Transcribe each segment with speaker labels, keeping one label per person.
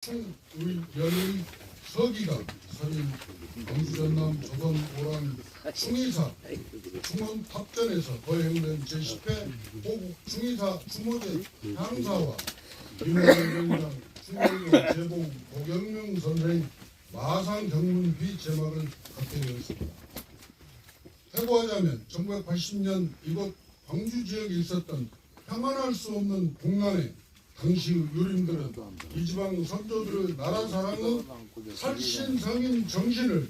Speaker 1: 충의연의 서기가 서인 광주전남 조선오란 충의사 충원탑전에서 거행된 제10회 호국 충의사 추모제 향사와 김원장장 충원령 제봉 고경명 선생 마상 경문 비제막을 갖게 되었습니다. 해고하자면 1980년 이곳 광주 지역에 있었던 평안할 수 없는 국난에 당시 유림들은 이 지방 선조들의 나라 사랑의 살신성인 정신을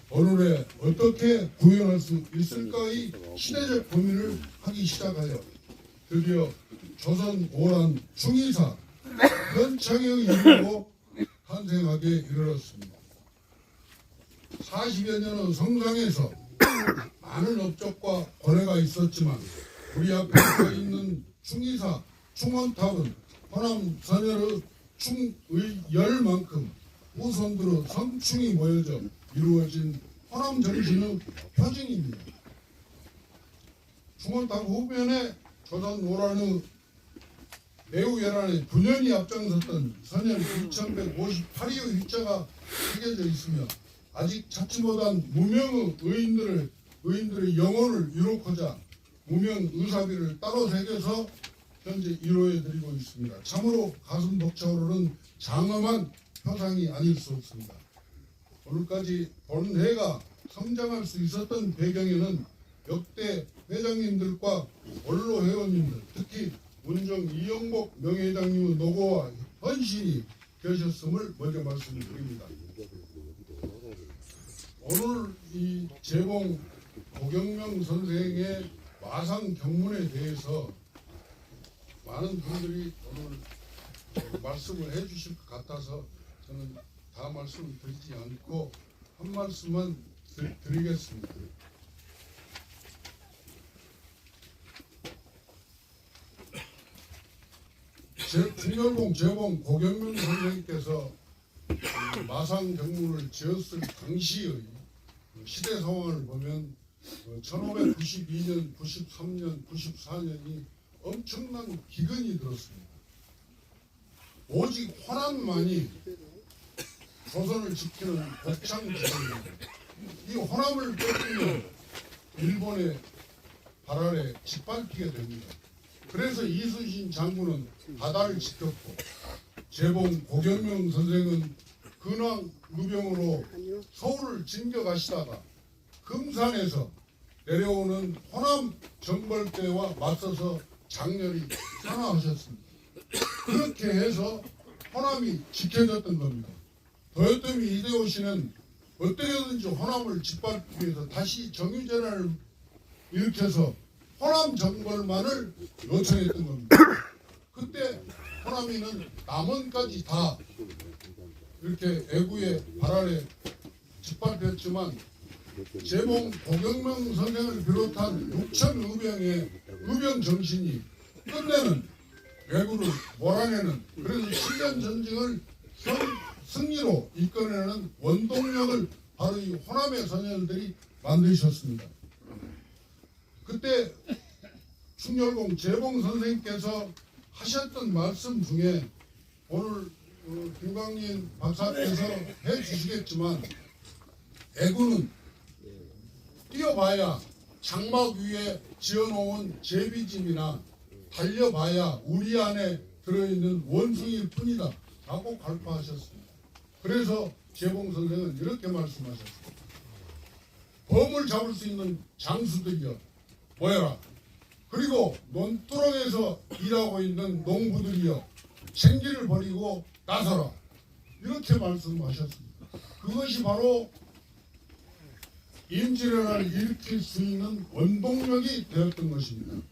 Speaker 1: 오늘에 어떻게 구현할 수 있을까의 시대적 고민을 하기 시작하여 드디어 조선 오란 충의사 현창의 이름으로 탄생하게 이르렀습니다. 40여 년의 성장에서 많은 업적과 권해가 있었지만 우리 앞에 서 있는 충의사 충원탑은 호남 선열의 충의열만큼 후손들의 성충이 모여져 이루어진 호남 정신의 표징입니다. 충원탑 후면에 조선 오란의 매우 열한에 분연히 앞장섰던 선열 2158위의 휘자가 새겨져 있으며 아직 찾지 못한 무명의 의인들의 영혼을 이루고자 무명 의사비를 따로 새겨서 현재 이루어드리고 있습니다. 참으로 가슴 벅차오르는 장엄한 표상이 아닐 수 없습니다. 오늘까지 본회가 성장할 수 있었던 배경에는 역대 회장님들과 원로 회원님들, 특히 문정 이영복 명예회장님의 노고와 헌신이 계셨음을 먼저 말씀드립니다. 오늘 이 제봉 고경명 선생의 마상 경문에 대해서 많은 분들이 오늘 말씀을 해주실 것 같아서 저는 다 말씀을 드리지 않고 한 말씀만 드리겠습니다. 충렬봉 제봉 고경명 선생님께서 마상 경문을 지었을 당시의 시대 상황을 보면 1592년, 93년, 94년이 엄청난 기근이 들었습니다. 오직 호남만이 조선을 지키는 복창 기근입니다. 이 호남을 뺏기면 일본의 발 아래 짓밟히게 됩니다. 그래서 이순신 장군은 바다를 지켰고 제봉 고경명 선생은 근황 의병으로 서울을 진격하시다가 금산에서 내려오는 호남 정벌대와 맞서서 장렬히 산화하셨습니다. 그렇게 해서 호남이 지켜졌던 겁니다. 도요토미 히데요시는 어떻게든지 호남을 짓밟기 위해서 다시 정유재난을 일으켜서 호남 정벌만을 요청했던 겁니다. 그때 호남이는 남원까지 다 이렇게 애구의 발 아래 짓밟혔지만 제봉 고경명 선생을 비롯한 6천 의병의 의병 정신이 끝내는 왜구를 몰아내는 그래서 7년 전쟁을 승리로 이끌어내는 원동력을 바로 이 호남의 선열들이 만드셨습니다. 그때 충렬봉 제봉 선생님께서 하셨던 말씀 중에 오늘 김광진 박사께서 해주시겠지만 애구는 뛰어봐야 장막 위에 지어놓은 제비집이나 달려봐야 우리 안에 들어있는 원숭이일 뿐이다 라고 갈파하셨습니다. 그래서 제봉 선생은 이렇게 말씀하셨습니다. 범을 잡을 수 있는 장수들이여 모여라. 그리고 논두렁에서 일하고 있는 농부들이여 생기를 버리고 나서라. 이렇게 말씀하셨습니다. 그것이 바로 임진왜란을 일으킬 수 있는 원동력이 되었던 것입니다.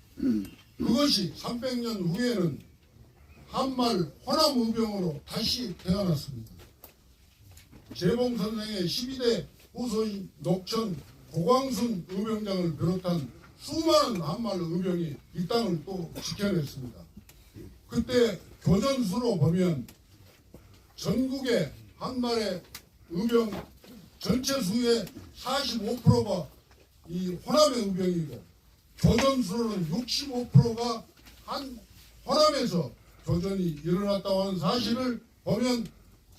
Speaker 1: 그것이 300년 후에는 한말 호남의병으로 다시 태어났습니다. 제봉 선생의 12대 후손인 녹천 고광순 의병장을 비롯한 수많은 한말 의병이 이 땅을 또 지켜냈습니다. 그때 교전수로 보면 전국의 한말의 의병 전체 수의 45%가 이 호남의 의병이고 교전수로는 65%가 한 호남에서 교전이 일어났다고 하는 사실을 보면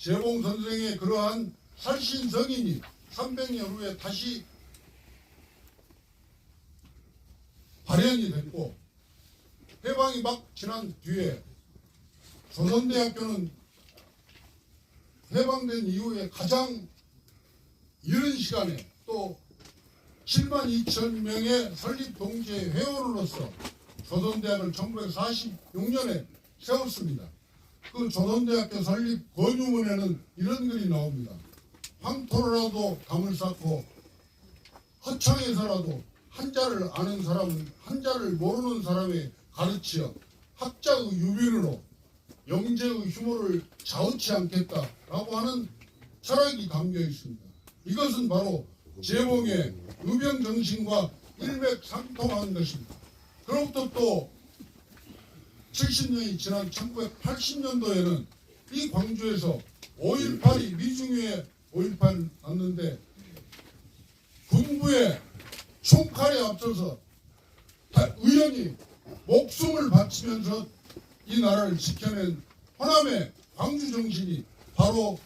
Speaker 1: 재봉 선생의 그러한 살신성인이 300년 후에 다시 발현이 됐고, 해방이 막 지난 뒤에 조선대학교는 해방된 이후에 가장 이른 시간에 또 7만 2천 명의 설립 동지의 회원으로서 조선대학을 1946년에 세웠습니다. 그 조선대학교 설립 권유문에는 이런 글이 나옵니다. 황토로라도 담을 쌓고 허창에서라도 한자를 아는 사람은 한자를 모르는 사람에 가르치어 학자의 유빈으로 영재의 휴무를 자우치 않겠다라고 하는 철학이 담겨 있습니다. 이것은 바로 재봉의 의병정신과 일맥상통한 것입니다. 그로부터 또 70년이 지난 1980년도에는 이 광주에서 5.18이 미중유에 5.18 났는데 군부의 총칼에 앞서서 의원이 목숨을 바치면서 이 나라를 지켜낸 호남의 광주 정신이 바로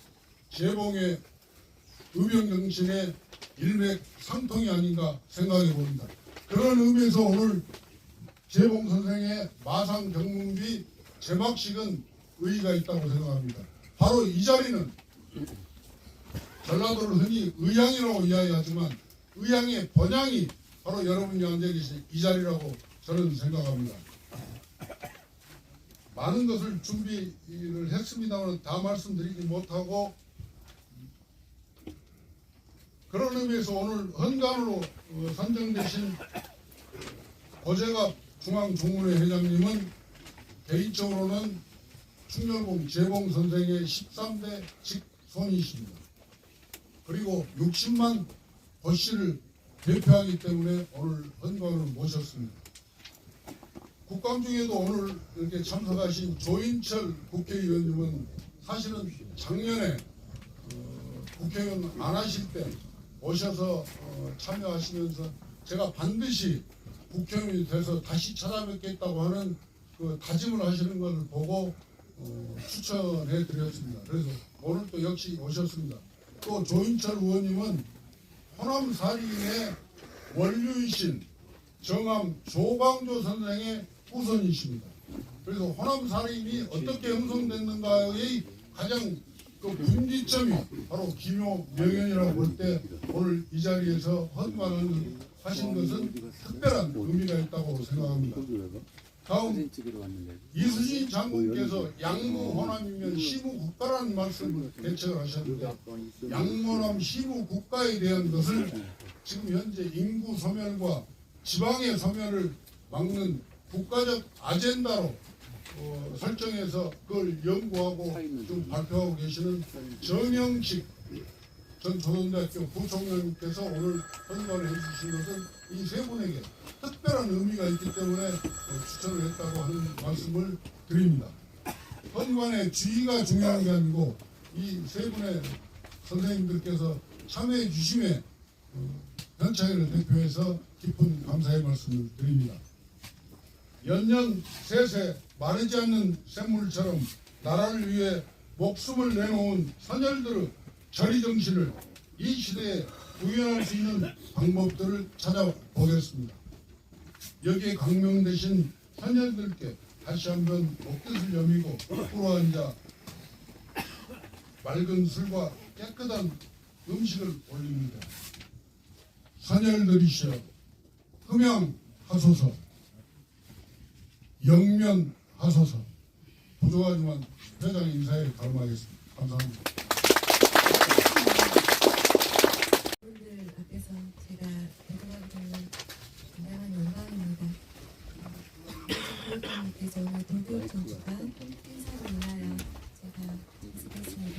Speaker 1: 재봉의 의병 정신의 일맥상통이 아닌가 생각해 봅니다. 그런 의미에서 오늘 재봉 선생의 마상 경문비 제막식은 의의가 있다고 생각합니다. 바로 이 자리는 전라도를 흔히 의향이라고 이야기하지만 의향의 번향이 바로 여러분이 앉아 계신 이 자리라고 저는 생각합니다. 많은 것을 준비를 했습니다만 다 말씀드리지 못하고, 그런 의미에서 오늘 헌관으로 선정되신 고재갑 중앙종문회 회장님은 개인적으로는 충렬봉 재봉 선생의 13대 직손이십니다. 그리고 60만 고씨를 대표하기 때문에 오늘 헌관으로 모셨습니다. 국감 중에도 오늘 이렇게 참석하신 조인철 국회의원님은 사실은 작년에 국회의원 안 하실 때 오셔서 참여하시면서 제가 반드시 국회의원이 돼서 다시 찾아뵙겠다고 하는 그 다짐을 하시는 것을 보고 추천해 드렸습니다. 그래서 오늘 또 역시 오셨습니다. 또 조인철 의원님은 호남 사리인의 원류이신 정암 조광조 선생의 후손이십니다. 그래서 호남 사리인이 어떻게 형성됐는가의 가장 그 분기점이 바로 기묘 명연이라고 볼 때 오늘 이 자리에서 헌관을 하신 것은 특별한 의미가 있다고 생각합니다. 다음 이수진 장군께서 양무 호남이면 시무 국가라는 말씀을 개척을 하셨는데, 양호남 시무 국가에 대한 것을 지금 현재 인구 소멸과 지방의 소멸을 막는 국가적 아젠다로 설정해서 그걸 연구하고 좀 발표하고 계시는 정영식 전 조선대학교 부총장님께서 오늘 헌관을 해주신 것은 이 세 분에게 특별한 의미가 있기 때문에 추천을 했다고 하는 말씀을 드립니다. 헌관의 주의가 중요한 게 아니고 이 세 분의 선생님들께서 참여해 주심에 현창회를 대표해서 깊은 감사의 말씀을 드립니다. 연년 세세 마르지 않는 샘물처럼 나라를 위해 목숨을 내놓은 선열들의 절의정신을 이 시대에 구현할 수 있는 방법들을 찾아보겠습니다. 여기에 강명되신 선열들께 다시 한번 목뜻을 여미고 꿇어앉아 맑은 술과 깨끗한 음식을 올립니다. 선열들이시여 흠양하소서, 영면하소서. 부족하지만 회장 인사에 가름하겠습니다. 감사합니다.
Speaker 2: 분들 앞에서 제가 대동하게 되는 굉장한 영광입니다. 교육감님께서 오늘 도교육 전주관 행사를 인하여 제가 연습했습니다.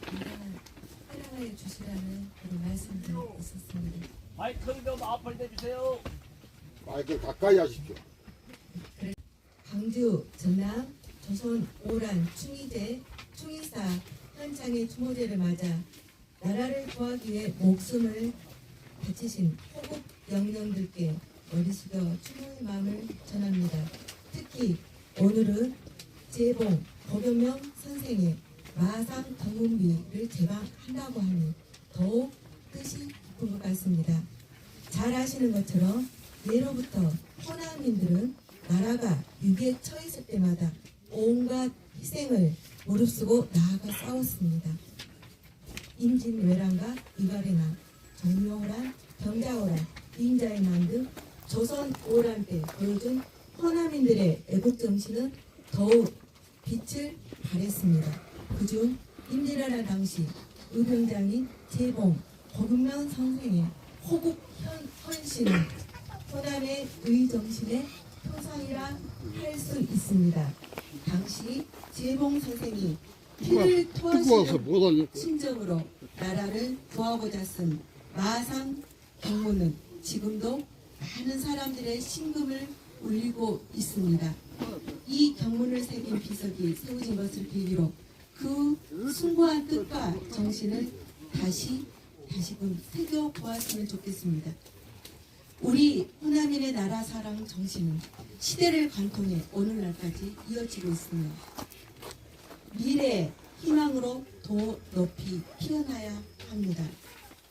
Speaker 2: 굉장한 사랑해 주시라는 그런 말씀도 있었습니다.
Speaker 3: 마이크를 좀 앞을 대주세요.
Speaker 4: 마이크를 가까이 하십시오.
Speaker 2: 광주, 전남, 조선, 오란, 충의제, 충의사 현창의 추모제를 맞아 나라를 구하기 위해 목숨을 바치신 호국 영령들께 머리 숙여 추모의 마음을 전합니다. 특히 오늘은 재봉, 법연명 선생의 마상 경운비를 제방한다고 하니 더욱 뜻이 깊은 것 같습니다. 잘 아시는 것처럼 예로부터 호남인들은 나라가 위기에 처했을 때마다 온갖 희생을 무릅쓰고 나아가 싸웠습니다. 임진왜란과 이갈의 정묘호란, 병자호란, 인자의 난 등 조선 오란 때 보여준 호남인들의 애국정신은 더욱 빛을 발했습니다. 그중 임진왜란 당시 의병장인 재봉, 고금면 선생의 호국 헌신은 호남의 의정신의 표상이라 할 수 있습니다. 당시 재봉 선생이 피를 토하시는 심정으로 나라를 구하고자 쓴 마상 경문은 지금도 많은 사람들의 심금을 울리고 있습니다. 이 경문을 새긴 비석이 세워진 것을 계기로 그 숭고한 뜻과 정신을 다시금 새겨보았으면 좋겠습니다. 우리 호남인의 나라 사랑 정신은 시대를 관통해 오늘날까지 이어지고 있으며 미래의 희망으로 더 높이 피어나야 합니다.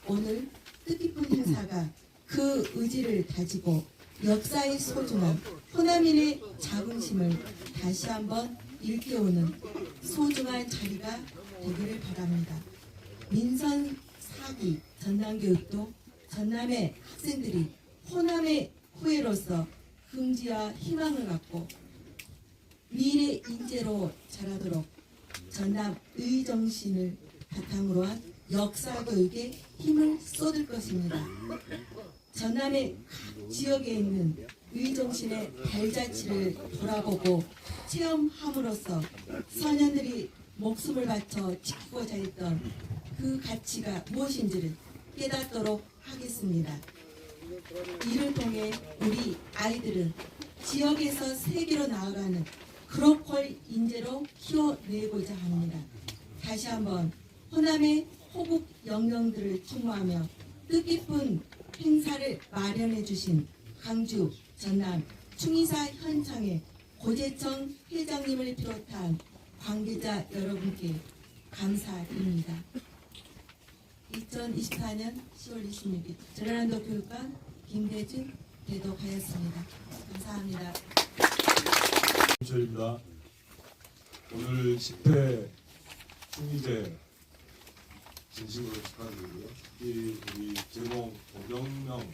Speaker 2: 오늘 뜻깊은 행사가 그 의지를 다지고 역사의 소중함, 호남인의 자긍심을 다시 한번 일깨우는 소중한 자리가 되기를 바랍니다. 민선 4기 전남교육도 전남의 학생들이 호남의 후예로서 긍지와 희망을 갖고 미래 인재로 자라도록 전남 의정신을 바탕으로 한 역사 교육에 힘을 쏟을 것입니다. 전남의 각 지역에 있는 의정신의 발자취를 돌아보고 체험함으로써 선현들이 목숨을 바쳐 지키고자 했던 그 가치가 무엇인지를 깨닫도록 하겠습니다. 이를 통해 우리 아이들은 지역에서 세계로 나아가는 글로벌 인재로 키워내고자 합니다. 다시 한번 호남의 호국 영령들을 추모하며 뜻깊은 행사를 마련해 주신 광주, 전남, 충의사 현장의 고재청 회장님을 비롯한 관계자 여러분께 감사드립니다. 2024년 10월 26일 전라남도 교육감 김대중 대독하였습니다. 감사합니다.
Speaker 5: 저입니다. 오늘 10회 충의제 진심으로 축하드리고요. 우리 재봉 고경명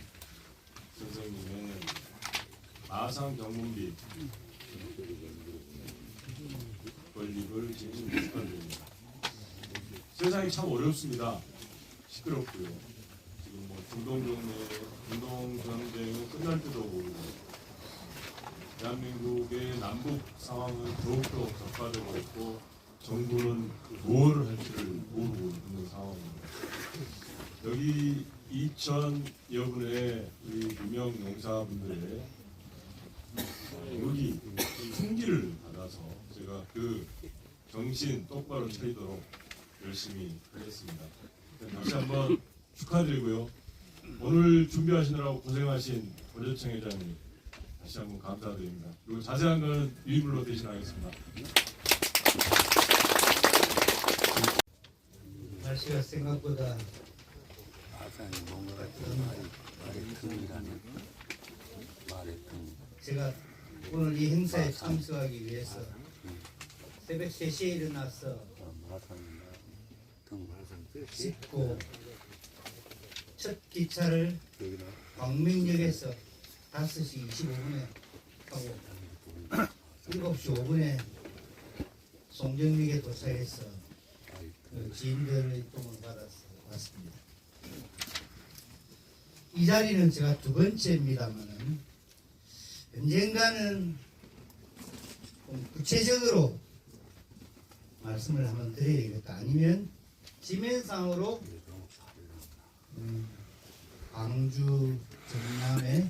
Speaker 5: 선생님의 마상 경문비 건립을 진심으로 축하드립니다. 세상이 참 어렵습니다. 시끄럽고요. 지금 뭐 중동 전쟁은 끝날 때도 모르고 대한민국의 남북 상황은 더욱더 격화되고 있고 정부는 뭘 할지를 모르고 있는 상황입니다. 여기 2,000여 분의 우리 유명 용사분들의 여기 총기를 받아서 제가 그 정신 똑바로 차리도록 열심히 하겠습니다. 다시 한번 축하드리고요. 오늘 준비하시느라고 고생하신 고재청 회장님 다시 한번 감사드립니다. 그리고 자세한 건 일부러 대신하겠습니다.
Speaker 6: 날씨가 생각보다 제가 오늘 이 행사에 참석하기 위해서 새벽 3시에 일어나서 씻고 첫 기차를 광명역에서 5시 25분에 타고 7시 5분에 송정역에 도착해서 그 지인들의 도움을 받아서 왔습니다. 이 자리는 제가 두 번째입니다만은 언젠가는 좀 구체적으로 말씀을 한번 드려야겠다. 아니면 지면상으로 광주, 전남의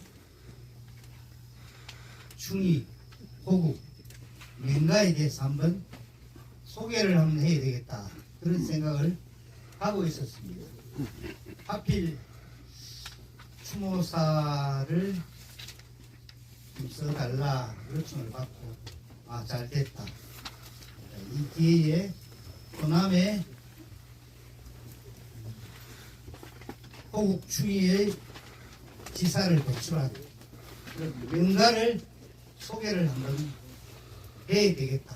Speaker 6: 충의, 호국, 민가에 대해서 한번 소개를 한번 해야 되겠다. 그런 생각을 하고 있었습니다. 하필 추모사를 좀 써달라 요청을 받고 잘 됐다. 이 기회에 호남의 호국주의의 지사를 배출한 명가를 소개를 한번 해야 되겠다.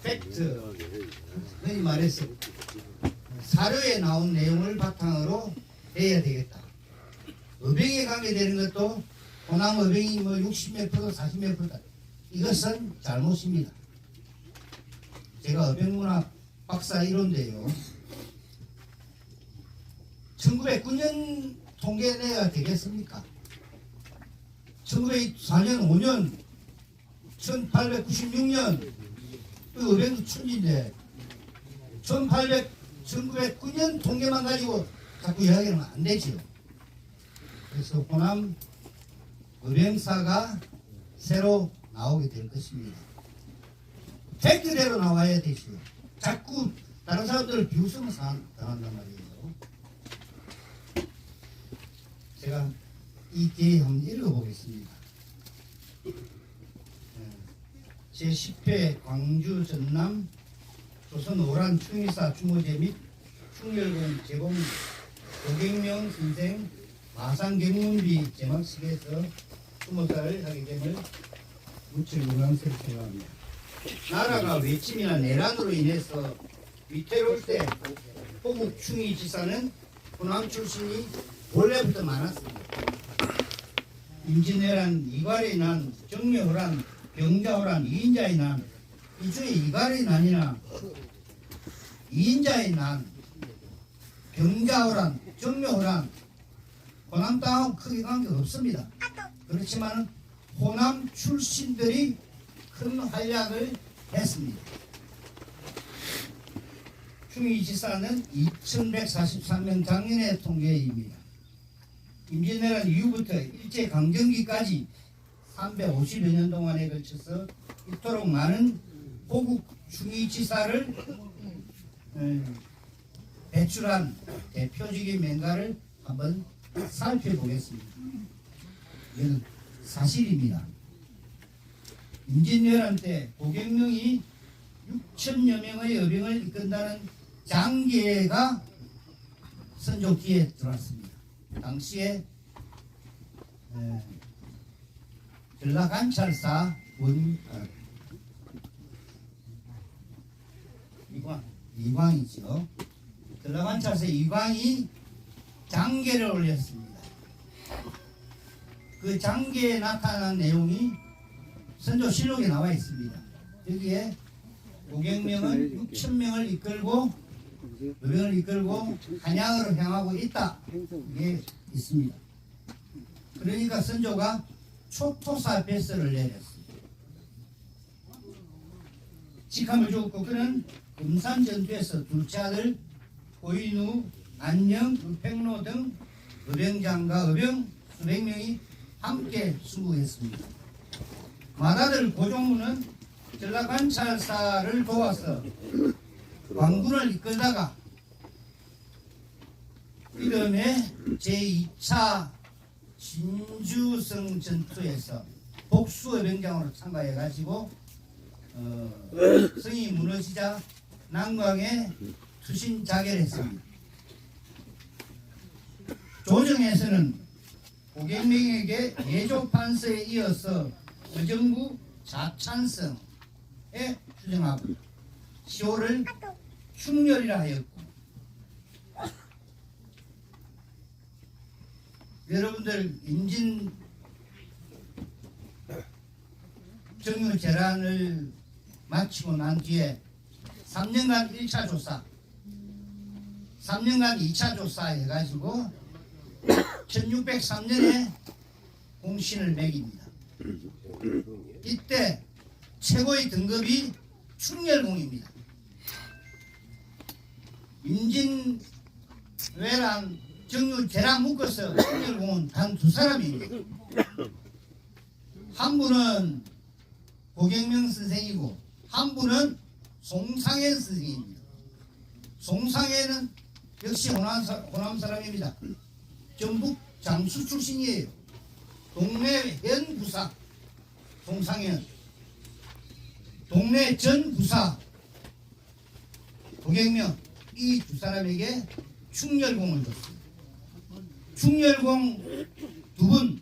Speaker 6: 팩트, 흔히 말해서 사료에 나온 내용을 바탕으로 해야 되겠다. 어병에 관계되는 것도 호남 어병이 뭐 60몇 프로, 40몇 프로다. 이것은 잘못입니다. 제가 어병문학 박사 1호인데요. 1909년 통계 내야 되겠습니까? 1904년, 5년, 1896년, 그 어병도 천지인데, 1909년 통계만 가지고 자꾸 이야기하면 안 되지요. 그래서 호남 어병사가 새로 나오게 될 것입니다. 팩트대로 나와야 되죠. 자꾸 다른 사람들을 비웃으면 당한단 말이에요. 제가 이 기회에 한번 읽어보겠습니다. 제10회 광주 전남 조선 오란 충의사 추모제 및 충렬군 제공 고객명 선생 마상경문비 제막식에서 추모사를 하게 됨을 무척 영광스럽게 생각합니다. 나라가 외침이나 내란으로 인해서 위태로울 때 호국 충의 지사는 호남 출신이 원래부터 많았습니다. 임진왜란, 이괄의 난, 정묘호란, 병자호란, 이인자의 난, 이 중에 이괄의 난이나 이인자의 난, 병자호란, 정묘호란, 호남 땅하고 크게 관계가 없습니다. 그렇지만 호남 출신들이 큰 활약을 했습니다. 충의지사는 2143년 작년의 통계입니다. 임진왜란 이후부터 일제강점기까지 350여 년 동안에 걸쳐서 이토록 많은 호국 충의지사를 배출한 대표적인 맹가를 한번 살펴보겠습니다. 이건 사실입니다. 임진왜란 때 고객명이 6천여 명의 여병을 이끈다는 장계가 선조기에 들어왔습니다. 당시에 전라관찰사 이광이죠. 전라관찰사 이광이 장계를 올렸습니다. 그 장계에 나타난 내용이 선조실록에 나와 있습니다. 여기에 고객명은 6천명을 이끌고 여병을 이끌고 한양으로 향하고 있다. 이게 있습니다. 그러니까 선조가 초토사 배설을 내렸습니다. 직함을 주었고 그는 금산전투에서 둘째 아들 고인우, 안녕, 울팽로 등 의병장과 의병 수백 명이 함께 수고했습니다. 맏아들 고종무는 전라관찰사를 도와서 광군을 이끌다가 이듬해 제2차 진주성 전투에서 복수의병장으로 참가해가지고 성이 무너지자 난광에 투신자결했습니다. 조정에서는 고객명에게 예조판서에 이어서 의정부 자찬성에 추정하고 시호를 충렬이라 하였고, 여러분들 임진 정유 재란을 마치고 난 뒤에 3년간 1차 조사, 3년간 2차 조사 해가지고 1603년에 공신을 매깁니다. 이때 최고의 등급이 충렬공입니다. 임진왜란 정유 재란 묶어서 충렬공은 단 2사람입니다. 한 분은 고객명 선생이고 한 분은 송상현 선생입니다. 송상현은 역시 호남 사람입니다. 전북 장수 출신이에요. 동네 현 부사 송상현, 동네 전 부사 도경명 이 두 사람에게 충렬공을 줬습니다. 충렬공 2분,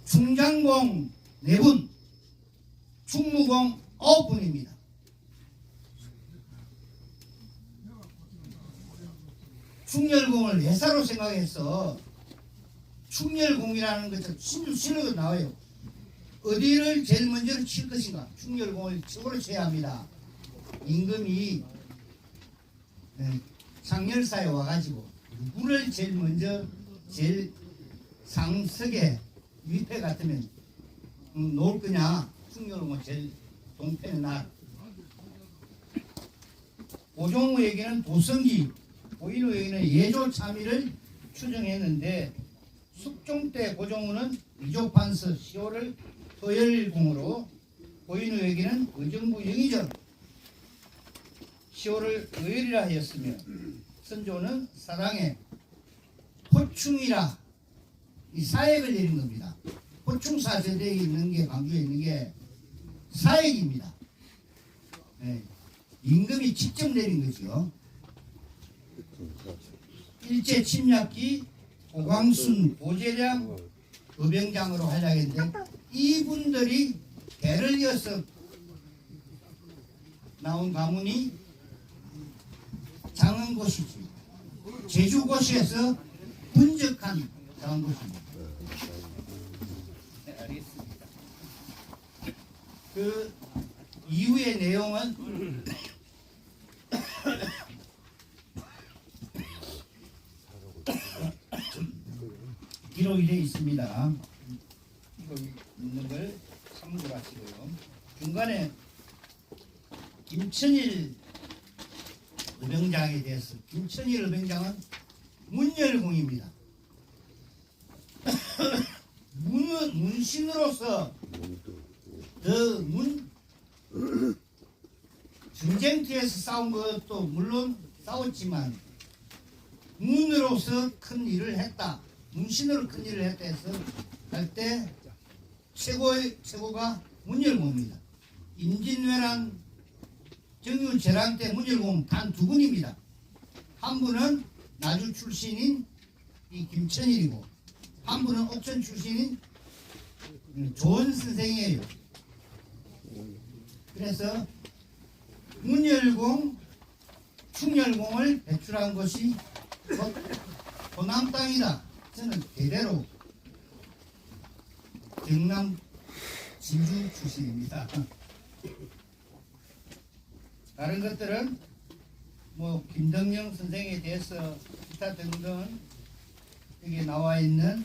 Speaker 6: 충장공 4분, 충무공 9분입니다. 충렬공을 예사로 생각해서 충렬공이라는 것은 실력으로 나와요. 어디를 제일 먼저 칠 것인가? 충렬공을 최고로 쳐야 합니다. 임금이 상열사에 와가지고 누구를 제일 먼저 제일 상석에 위패 같으면 놓을 거냐? 충렬공을 제일 동편에 놔. 고종우에게는 도성기, 고인우에게는 예조참의를 추정했는데 숙종 때 고종우는 위조판서 시호를 서열공으로, 고인우에게는 의정부 영의정 시호를 의열이라 하였으며 선조는 사당에 포충이라 이 사액을 내린 겁니다. 포충사세대에 있는 게, 광주에 있는 게 사액입니다. 네. 임금이 직접 내린 거죠. 일제 침략기 고광순, 고재량 의병장으로 활약했는데 이분들이 대를 이어서 나온 가문이 장흥고시지, 제주고시에서 분적한 장흥고시입니다. 네, 알겠습니다. 그 이후의 내용은 기록이 되어 있습니다. 이거 있는 걸 참고하시고요. 중간에 김천일 의병장에 대해서, 김천일 의병장은 문열공입니다. 문신으로서 전쟁터에서 싸운 것도 물론 싸웠지만 문으로서 큰 일을 했다, 문신으로 큰 일을 했다 해서 할 때 최고가 문열공입니다. 임진왜란 정유재란 때 문열공 단 2분입니다. 한 분은 나주 출신인 이 김천일이고 한 분은 옥천 출신인 조은 선생이에요. 그래서 문열공, 충열공을 배출한 것이 호남 땅이다. 저는 대대로 경남 진주 출신입니다. 다른 것들은 뭐 김덕령 선생에 대해서 기타 등등 여기 나와 있는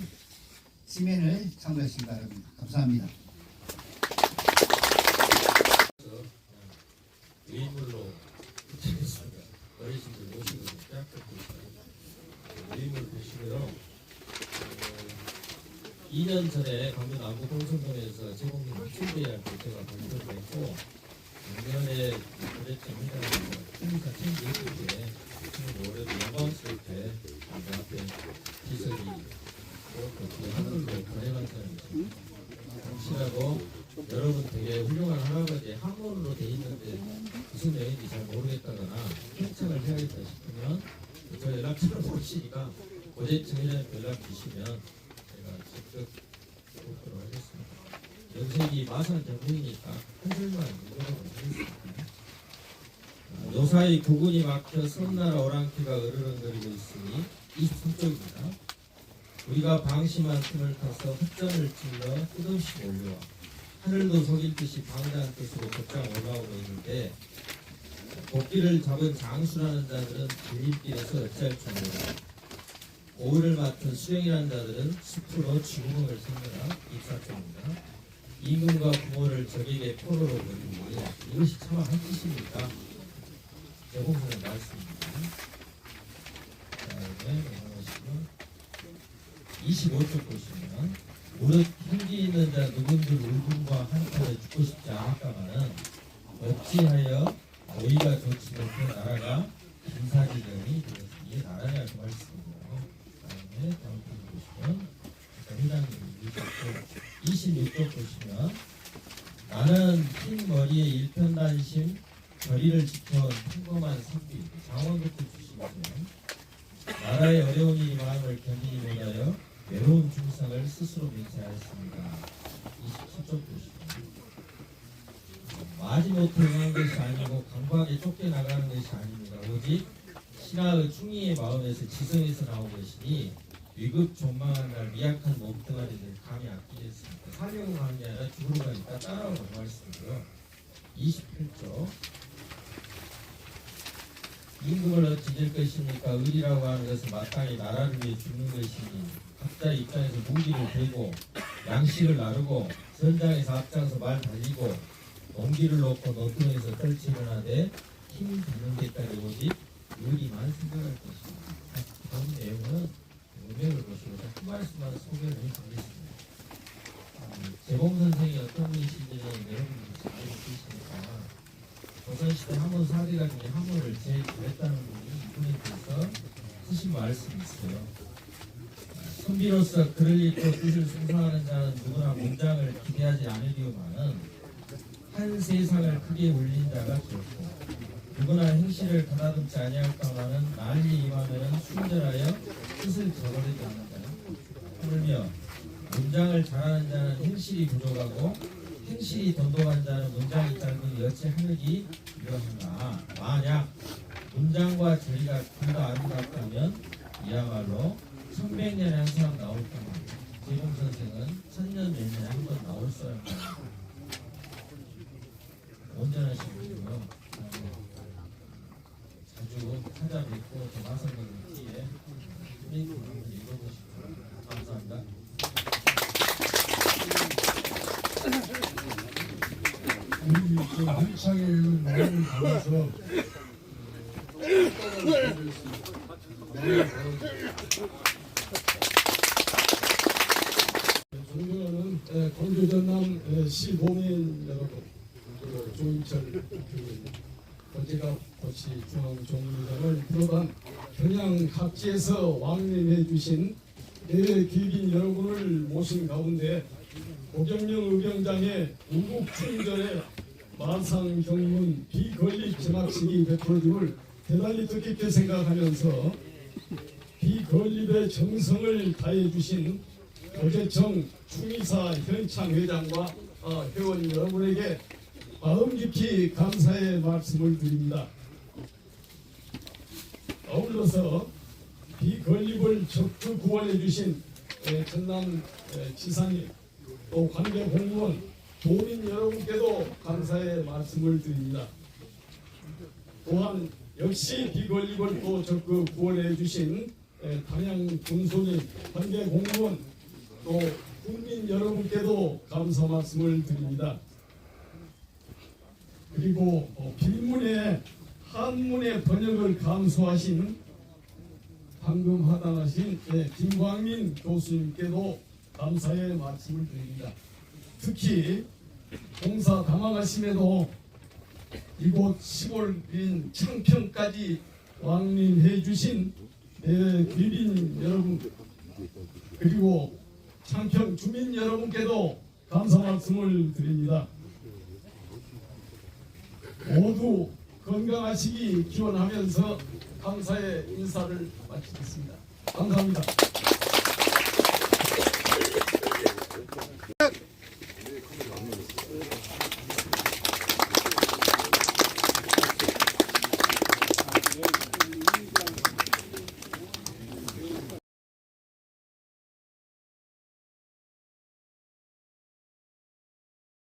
Speaker 6: 지면을 참고하시기 바랍니다. 감사합니다.
Speaker 7: 외인물로 붙이겠습니다. 어르신들 모시고 대학교 외인물 보시고요. 2년 전에 광주 남부 동성동에서 제공된 학생대학 제가 발표를 했고, 작년에 도대체 회장에서 충사 챙기했을 때, 5월에도 영광스럽게 그 앞에 기설이 그렇게 하늘로 보내간 사람이 있습니다. 확실하고 여러분 되게 훌륭한 할아버지 한문으로 돼 있는데 무슨 내용인지 잘 모르겠다거나 신청을 해야겠다 싶으면 저 연락처를 모르시니까 고재청 회장님 연락 주시면 제가 직접 보도록 하겠습니다. 연색이 마산 전문이니까 한 줄만 물어보도록 하겠습니다. 요사이 구군이 막혀 섬나라 오랑캐가 으르렁거리고 있으니 23쪽입니다. 우리가 방심한 틈을 타서 헛전을 찔러 끝없이 몰려와 하늘도 속일 듯이 방대한 뜻으로 곧장 올라오고 있는데, 도끼를 잡은 장수라는 자들은 들림길에서 어찌할 줄 몰라. 오울을 맡은 수령이라는 자들은 숲으로 쥐구멍을 생겨라. 24쪽입니다. 임금과 부모를 적에게 포로로 버리니 이것이 참 한 뜻입니까? 여공선의 말씀입니다. 다음에 넘어가시면 25쪽 보시면 무릇 현기 있는 자 누군들 울분과 한탄에 죽고 싶지 않을까마는 어찌하여 고의가 좋지 못한 나라가 김사지경이 되었으니 나라냐 그 말씀이고요. 다음에 다음 편 보시면 회장님 26쪽 보시면 나는 흰 머리에 일편단심 거리를 지켜온 평범한 나라의 어려운 이 마음을 견디기 못하여 외로운 중상을 스스로 맹세하였습니다. 27쪽 보시죠. 마지못해 응한 것이 아니고 강박에 쫓겨나가는 것이 아닙니다. 오직 신하의 충의의 마음에서 지성에서 나온 것이니 위급 존망한 날 미약한 몸뚱아리를 감히 아끼겠습니다. 살려고 가는 게 아니라 죽으러 가니까 따라오라고 말씀이고요. 28조 임금을 어찌 질 것입니까? 의리라고 하는 것은 마땅히 나라를 위해 죽는 것이니 각자의 입장에서 무기를 들고 양식을 나르고 선장에서 앞장서 말 달리고 농기를 놓고 노통에서 떨치 일어나되 힘이 닿는 데까지 오직 의리만 생각할 것입니다. 다음 내용은 문맥을 보시고 한 말씀만 소개를 해드리겠습니다. 재봉 선생이 어떤 분이신지는 여러분들이 잘 알고 계시니까 조선시대 한문 사대가 중에 한문을 제일 잘했다는 분이 이분에 대해서 쓰신 말씀이 있어요. 선비로서 글을 읽고 뜻을 숭상하는 자는 누구나 문장을 기대하지 않으리오마는 한 세상을 크게 울린 자가 좋고 누구나 행실을 가다듬지 아니할까마는 난리 임하면은 순절하여 뜻을 저버리지 않는다. 하물며 문장을 잘하는 자는 행실이 부족하고 행실이 돈독한 자는 문장이 짧으니 어찌 하늘이 이러한가. 만약 문장과 저리가 둘 다 아름답다면 이야말로 1100년에 한 사람 나올 겁니다. 재봉 선생은 1000년 몇 년에 한 번 나올 사람입니다. 온전하신 분이고요. 자주 찾아뵙고 저 나선거를 뒤에 프레이크 한번 읽어보시고 감사합니다.
Speaker 1: 우리 한창에 있는 마음을 담아서 존경하는 광주전남 시도민 여러분, 그리고 조인철 어제가 고치 중앙종리장을 비롯한 평양 각지에서 왕림해 주신 내외 귀빈 여러분을 모신 가운데 고경영 의병장의 우국 충전의 마상경문 비건립 제막식이 베풀어짐을 대단히 뜻깊게 생각하면서 비건립의 정성을 다해 주신 도재청 충의사 현창 회장과 회원 여러분에게 마음 깊이 감사의 말씀을 드립니다. 아울러서 비건립을 적극 구원해 주신 전남 지사님 또 관계 공무원 도민 여러분께도 감사의 말씀을 드립니다. 또한 역시 비건립을 또 적극 구원해 주신 담양 군소님 관계 공무원 또 국민 여러분께도 감사 말씀을 드립니다. 그리고 필문에 한문의 번역을 감수하신 방금 하단하신 김광민 교수님께도 감사의 말씀을 드립니다. 특히 봉사 당황하심에도 이곳 시골인 창평까지 왕림해 주신 귀빈 여러분 그리고 창평 주민 여러분께도 감사 말씀을 드립니다. 모두 건강하시기 기원하면서 감사의 인사를 마치겠습니다. 감사합니다.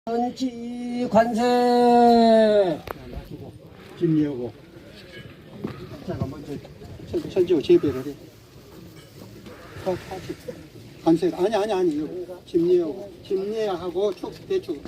Speaker 8: 전치 관세
Speaker 4: 김예하고 자가 먼저 천지호 재배를 해. 관세 아니 이거 김예하고 축 대축.